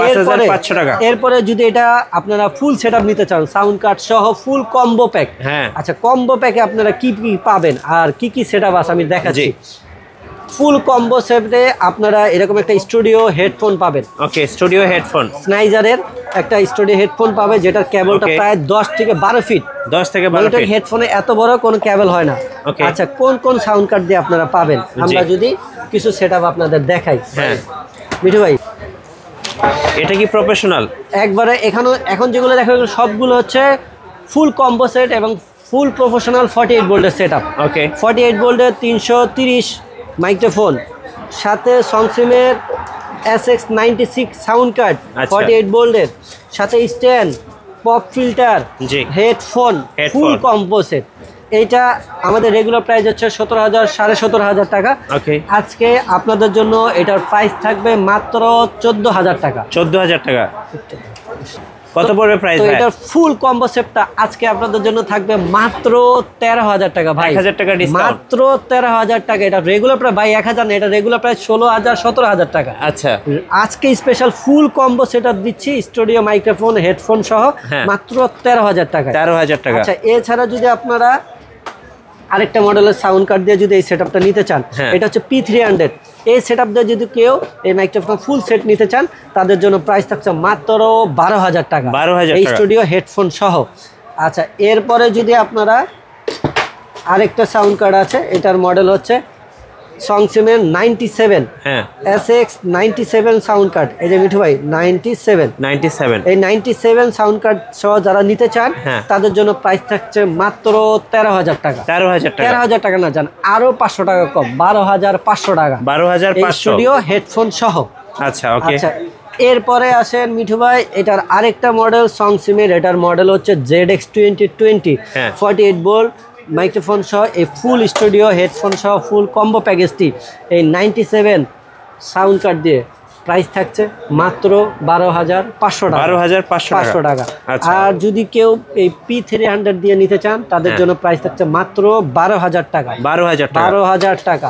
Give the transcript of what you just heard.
5500 টাকা। এরপরে যদি এটা আপনারা ফুল সেটআপ নিতে চান, সাউন্ড কার্ড সহ ফুল কম্বো প্যাক, হ্যাঁ আচ্ছা কম্বো প্যাকে আপনারা কি কি পাবেন আর কি কি সেটআপ আছে আমি দেখাচ্ছি। ফুল কম্বো সেটে আপনারা এরকম একটা স্টুডিও হেডফোন পাবেন। ওকে, স্টুডিও হেডফোন স্নাইজারের একটা স্টুডিও হেডফোন পাবে, যেটার কেবলটা প্রায় 10 থেকে 12 ফিট। 10 থেকে 12 ফিট হেডফোনে এত বড় কোনো কেবল হয় না। আচ্ছা কোন কোন সাউন্ড কার্ড দিয়ে আপনারা পাবেন আমরা যদি কিছু সেটআপ আপনাদের দেখাই। হ্যাঁ মিঠু ভাই, এটা কি প্রফেশনাল? একবারে এখন যেগুলো দেখা গেল সবগুলো হচ্ছে ফুল কম্বো সেট এবং ফুল প্রফেশনাল 48 ভোল্টের সেটআপ। ওকে, 48 ভোল্টের 330 মাইক্রোফোন, সাথে সংসিমের SX96 সাউন্ড কার্ড 48 ভোল্টের, সাথে স্ট্যান্ড, পপ ফিল্টার, হেডফোন, ফুল কম্বো সেট। এইটা আমাদের রেগুলার প্রাইস হচ্ছে 17,000 17,500 টাকা। আজকে আপনাদের জন্য এটার প্রাইস থাকবে মাত্র 14,000 টাকা। 14,000 টাকা কত পড়বে প্রাইস? তো এটার ফুল কম্বো সেটটা আজকে আপনাদের জন্য থাকবে মাত্র 13,000 টাকা ভাই। 1,000 টাকা ডিসকাউন্ট, মাত্র 13,000 টাকা। এটা রেগুলার প্রাইস ভাই 1,000 না, এটা রেগুলার প্রাইস 16,000 17,000 টাকা। আচ্ছা, আজকে স্পেশাল ফুল কম্বো সেটআপ দিচ্ছি স্টুডিও মাইক্রোফোন হেডফোন সহ মাত্র 13,000 টাকা। 13,000 টাকা। আচ্ছা, এছাড়া যদি আপনারা আরেকটা মডেলের সাউন্ড কার্ড দিয়ে যদি এই সেটআপটা নিতে চান, এটা হচ্ছে P300। এই সেটআপ দিয়ে যদি কেউ এই মাইক্রোফোন ফুল সেট নিতে চান, তাদের জন্য প্রাইস থাকছে মাত্র 12,000 টাকা, 12,000 এই স্টুডিও হেডফোন সহ। আচ্ছা, এরপরে যদি আপনারা আরেকটা সাউন্ড কার্ড আছে, এটার মডেল হচ্ছে সংসিমের 97 SX97 সাউন্ড কার্ড। এই যে মিঠু ভাই 97 এই 97 সাউন্ড কার্ড সহ যারা নিতে চান তাদের জন্য প্রাইস থাকছে মাত্র 13,000 টাকা। 13,000 টাকা না জান, আরো 500 টাকা কম, 12,500 টাকা, 12,500 স্টুডিও হেডফোন সহ। আচ্ছা, ওকে। আচ্ছা, এরপরে আসেন মিঠু ভাই, এটার আরেকটা মডেল সংসিমের, এটার মডেল হচ্ছে ZX2020 48 ভোল্ট মাইক্রোফোন সহ এই ফুল স্টুডিও হেডফোন সহ ফুল কম্বো প্যাকেজটি এই 97 সাউন্ড কার্ড দিয়ে প্রাইস থাকছে মাত্র 12,500 টাকা। 12,500 টাকা। আর যদি কেউ এই P300 দিয়ে নিতে চান, তাদের জন্য প্রাইস থাকছে মাত্র 12,000 টাকা। 12,000 টাকা।